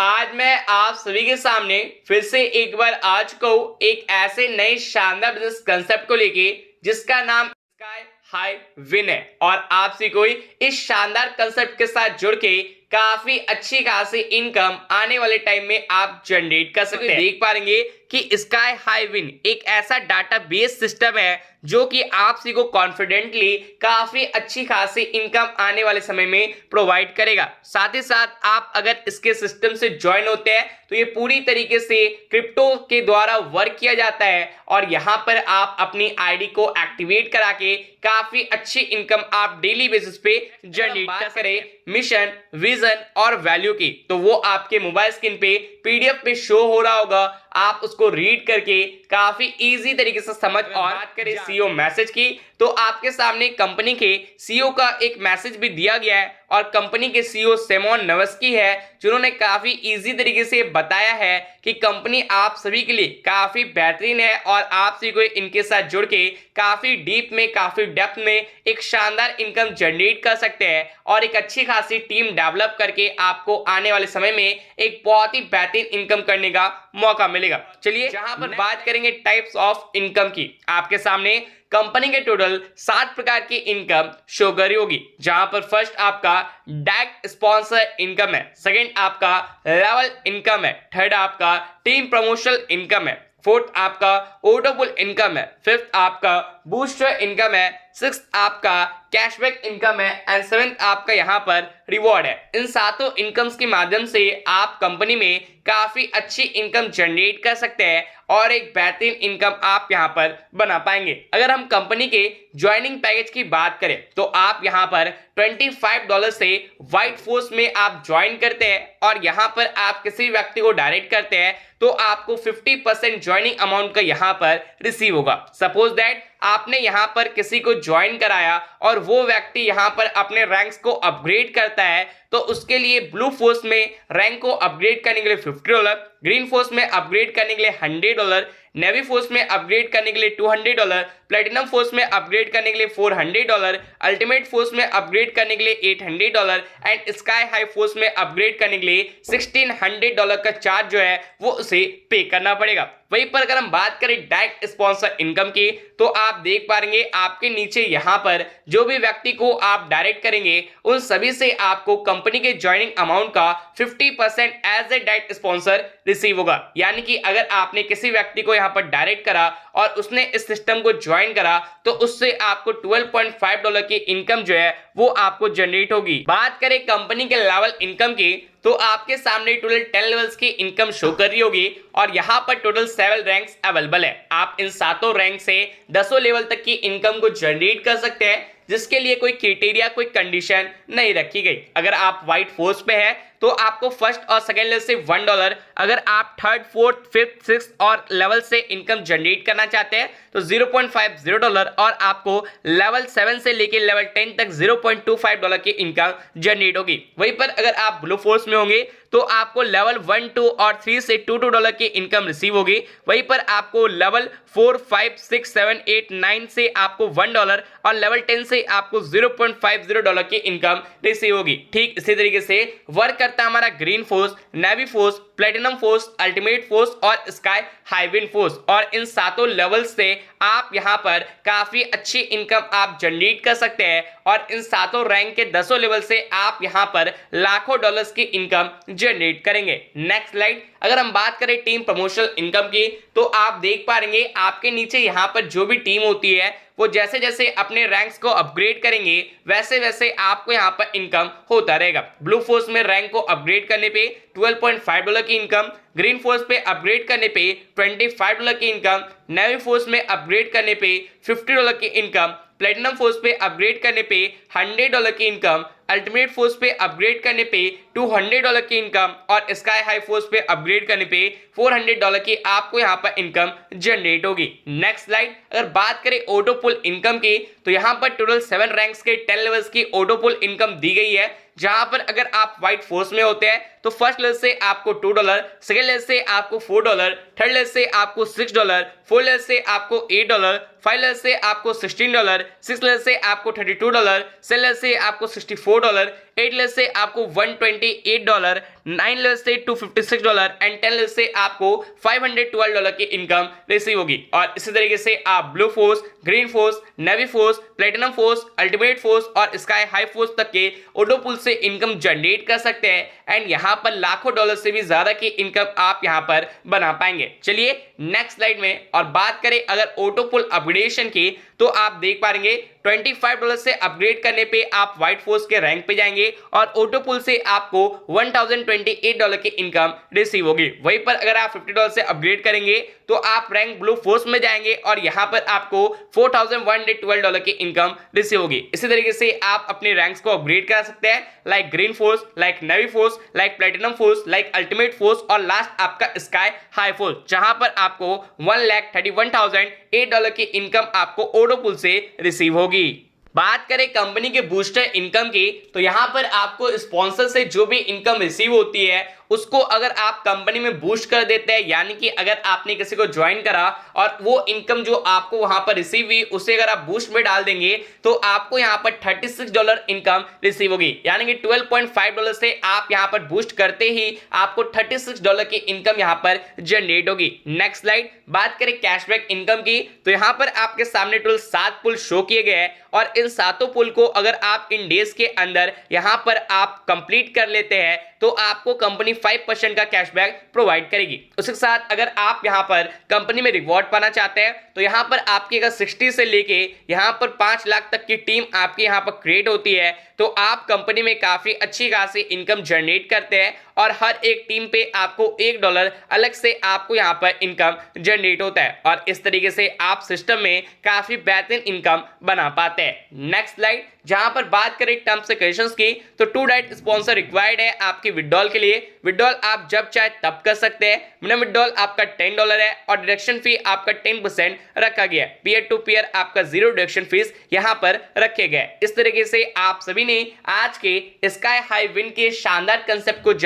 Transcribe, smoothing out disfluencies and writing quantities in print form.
आज मैं आप सभी के सामने फिर से एक बार आ चुका हूँ एक ऐसे नए शानदार बिजनेस कंसेप्ट को लेके जिसका नाम स्काई हाई विन है। और आपसे कोई इस शानदार कंसेप्ट के साथ जुड़ के काफी अच्छी खासी इनकम आने वाले टाइम में आप जनरेट कर सकते हैं। देख पाएंगे कि स्काई हाई विन एक ऐसा डाटाबेस सिस्टम है जो कि आपसी को कॉन्फिडेंटली काफी अच्छी खासी इनकम आने वाले समय में प्रोवाइड करेगा। साथ ही साथ आप अगर इसके सिस्टम से ज्वाइन होते हैं तो ये पूरी तरीके से क्रिप्टो के द्वारा वर्क किया जाता है और यहाँ पर आप अपनी आईडी को एक्टिवेट करा के काफी अच्छी इनकम आप डेली बेसिस पे जनरेट कर करें। मिशन, विजन और वैल्यू की तो वो आपके मोबाइल स्क्रीन पे पीडीएफ पे शो हो रहा होगा। आप उसको रीड करके काफी इजी तरीके से समझ। और बात करें सीईओ मैसेज की तो आपके सामने कंपनी के सीईओ का एक मैसेज भी दिया गया है और कंपनी के सीईओ सिमोन नवस्की है जिन्होंने काफी इजी तरीके से बताया है कि कंपनी आप सभी के लिए काफी बेहतरीन है और आप सभी को इनके साथ जुड़ के काफी डीप में, काफी डेप्थ में एक शानदार इनकम जनरेट कर सकते हैं और एक अच्छी खासी टीम डेवलप करके आपको आने वाले समय में एक बहुत ही बेहतरीन इनकम करने का मौका मिलेगा। चलिए जहां पर बात करेंगे टाइप्स ऑफ इनकम की, आपके सामने कंपनी के टोटल 7 प्रकार की इनकम शो करी होगी। जहां पर फर्स्ट आपका डायरेक्ट स्पॉन्सर इनकम है, सेकंड आपका लेवल इनकम है, थर्ड आपका टीम प्रमोशनल इनकम है, फोर्थ आपका ऑटोपुल इनकम है, फिफ्थ आपका बूस्टर इनकम है, सिक्स्थ आपका कैशबैक इनकम है एंड सेवेंथ आपका यहाँ पर रिवॉर्ड है। इन सातों इनकम्स के माध्यम से आप कंपनी में काफी अच्छी इनकम जनरेट कर सकते हैं और एक बेहतरीन इनकम आप यहाँ पर बना पाएंगे। अगर हम कंपनी के ज्वाइनिंग पैकेज की बात करें तो आप यहाँ पर $25 से व्हाइट फोर्स में आप ज्वाइन करते हैं और यहाँ पर आप किसी व्यक्ति को डायरेक्ट करते हैं तो आपको 50% ज्वाइनिंग अमाउंट का यहाँ पर रिसीव होगा। सपोज दैट आपने यहाँ पर किसी को ज्वाइन कराया और वो व्यक्ति यहाँ पर अपने रैंक्स को अपग्रेड करता है तो उसके लिए ब्लू फोर्स में रैंक को अपग्रेड करने के लिए $50, ग्रीन फोर्स में अपग्रेड करने के लिए $100, नेवी फोर्स में अपग्रेड करने के लिए $200, प्लेटिनम फोर्स में अपग्रेड करने के लिए $400, अल्टीमेट फोर्स में अपग्रेड करने के लिए $800 एंड स्काई हाई फोर्स में अपग्रेड करने के लिए $1600 का चार्ज जो है वो उसे पे करना पड़ेगा। वहीं पर अगर हम बात करें डायरेक्ट स्पॉन्सर इनकम की तो आप देख पाएंगे आपके नीचे यहाँ पर जो भी व्यक्ति को आप डायरेक्ट करेंगे उन सभी से आपको कंपनी के ज्वाइनिंग अमाउंट का 50% as a direct sponsor receive होगा। यानी कि अगर आपने किसी व्यक्ति को यहाँ पर डायरेक्ट करा और उसने इस सिस्टम को ज्वाइन करा तो उससे आपको $12.5 की इनकम जो है वो आपको जनरेट होगी। बात करें कंपनी के लेवल इनकम की तो आपके सामने टोटल 10 लेवल्स की इनकम शो कर रही होगी और यहाँ पर टोटल 7 रैंक्स अवेलेबल है। आप इन सातों रैंक से 10 लेवल तक की इनकम को जनरेट कर सकते हैं जिसके लिए कोई क्राइटेरिया, कोई कंडीशन नहीं रखी गई। अगर आप व्हाइट फोर्स पे है तो आपको फर्स्ट और सेकंड लेवल से $1, अगर आप थर्ड, फोर्थ, फिफ्थ, सिक्स्थ और लेवल से इनकम जनरेट करना चाहते हैं तो $0.50 और आपको लेवल 7 से लेके लेवल 10 तक $0.25 की इनकम जनरेट होगी। वहीं पर अगर आप ब्लू फोर्स में होंगे तो आपको लेवल 1, 2 और 3 से $2 की इनकम रिसीव होगी। वहीं पर आपको लेवल 4, 5, 6, 7, 8, 9 से आपको $1 और लेवल 10 से आपको $0.50 की इनकम रिसीव होगी। ठीक इसी तरीके से वर्क करता है हमारा green force, navy force, platinum force, ultimate force और स्काई हाई विन फोर्स। और इन सातों लेवल्स से आप यहाँ पर काफी अच्छी इनकम आप जनरेट कर सकते हैं और इन सातों रैंक के 10 लेवल से आप यहाँ पर लाखों डॉलर्स की इनकम जनरेट करेंगे। नेक्स्ट स्लाइड, अगर हम बात करें टीम प्रमोशनल इनकम की तो आप देख पाएंगे आपके नीचे यहाँ पर जो भी टीम होती है वो जैसे जैसे अपने रैंक्स को अपग्रेड करेंगे वैसे वैसे आपको यहाँ पर इनकम होता रहेगा। ब्लू फोर्स में रैंक को अपग्रेड करने पे $12.5 की इनकम, ग्रीन फोर्स पे अपग्रेड करने पे $25 की इनकम, नेवी फोर्स में अपग्रेड करने पे $50 की इनकम, प्लेटिनम फोर्स पे अपग्रेड करने पे $100 की इनकम, अल्टीमेट फोर्स पे अपग्रेड करने पे $200 की इनकम और स्काई हाई फोर्स पे अपग्रेड करने पे $400 की आपको यहाँ पर इनकम जनरेट होगी। नेक्स्ट स्लाइड, अगर बात करें ऑटोपुल इनकम की तो यहाँ पर टोटल 7 रैंक्स के 10 लेवल्स की ऑटोपुल इनकम दी गई है। जहां पर अगर आप व्हाइट फोर्स में होते हैं तो फर्स्ट लेवल से आपको $2, सेकेंड लेवल से आपको $4, थर्ड लेवल से आपको $6, फोर्थ लेवल से आपको $8, फाइव लेवल से आपको $16, सिक्स लेवल से आपको $32, सेवन लेवल से आपको $64, एट लेवल से आपको $128, नाइन लेवल से $256 एंड 10 लेवल से आपको $512 की इनकम रिसीव होगी। और इसी तरीके से आप blue force, green force, navy force, platinum force, ultimate force और स्काई हाई फोर्स तक के ऑटो पुल से इनकम जनरेट कर सकते हैं एंड यहाँ पर लाखों डॉलर से भी ज्यादा की इनकम आप यहाँ पर बना पाएंगे। चलिए नेक्स्ट स्लाइड में और बात करें अगर ऑटो पुल अपग्रेडेशन की, तो आप देख पाएंगे $25 से अपग्रेड करने पे आप व्हाइट फोर्स के रैंक पे जाएंगे और ऑटो पुल से आपको $1028 की इनकम रिसीव होगी। वहीं पर अगर आप $50 से अपग्रेड करेंगे तो आप रैंक ब्लू फोर्स में जाएंगे और यहां पर आपको $4112 की इनकम रिसीव होगी। इसी तरीके से आप अपने रैंक्स को अपग्रेड करा सकते हैं, like green force, like navy force, like platinum force, like ultimate force और लास्ट आपका स्काई हाई फोर्स, जहां पर आपको $1,31,008 की इनकम आपको ऑटो पुल से रिसीव होगी। बात करें कंपनी के बूस्टर इनकम की, तो यहां पर आपको स्पॉन्सर से जो भी इनकम रिसीव होती है उसको अगर आप कंपनी में बूस्ट कर देते हैं, यानी कि अगर आपने किसी को ज्वाइन करा और वो इनकम जो आपको वहां पर रिसीव हुई उसे अगर आप बूस्ट में डाल देंगे तो आपको यहां पर $36 इनकम रिसीव होगी, यानी कि $12.5 से आप यहां पर बूस्ट करते ही आपको $36 की इनकम यहां पर जनरेट होगी। नेक्स्ट स्लाइड, बात करें कैशबैक इनकम की, तो यहां पर आपके सामने टोटल 7 पुल शो किए गए हैं और इन सातों पुल को अगर आप इन डेज के अंदर यहां पर आप कंप्लीट कर लेते हैं तो आपको कंपनी 5% का कैशबैक प्रोवाइड करेगी। उसके साथ अगर आप यहां पर कंपनी में रिवॉर्ड पाना चाहते हैं तो यहां पर आपकी अगर 60 से लेके यहां पर 5 लाख तक की टीम आपकी यहां पर क्रिएट होती है तो आप कंपनी में काफी अच्छी खासी इनकम जनरेट करते हैं और हर एक टीम पे आपको $1 अलग से आपको यहां पर इनकम जनरेट होता है और इस तरीके से आप सिस्टम में काफी बेहतरीन इनकम बना पाते हैं। नेक्स्ट स्लाइड, जहां पर बात करें टर्म्स एंड कंडीशंस की, तो टू डायरेक्ट स्पॉन्सर रिक्वायर्ड है आपकी विड्रॉल के लिए। विड्रॉल आप जब चाहे तब कर सकते हैं। मिनिमम विड्रॉल आपका $10 है और डिडक्शन फी आपका 10% रखा गया है। पीयर टू पीयर आपका 0 डिडक्शन फीस यहां पर रखे गए। इस तरीके से आप सभी ने आज के स्काई हाई विन के शानदार कंसेप्ट को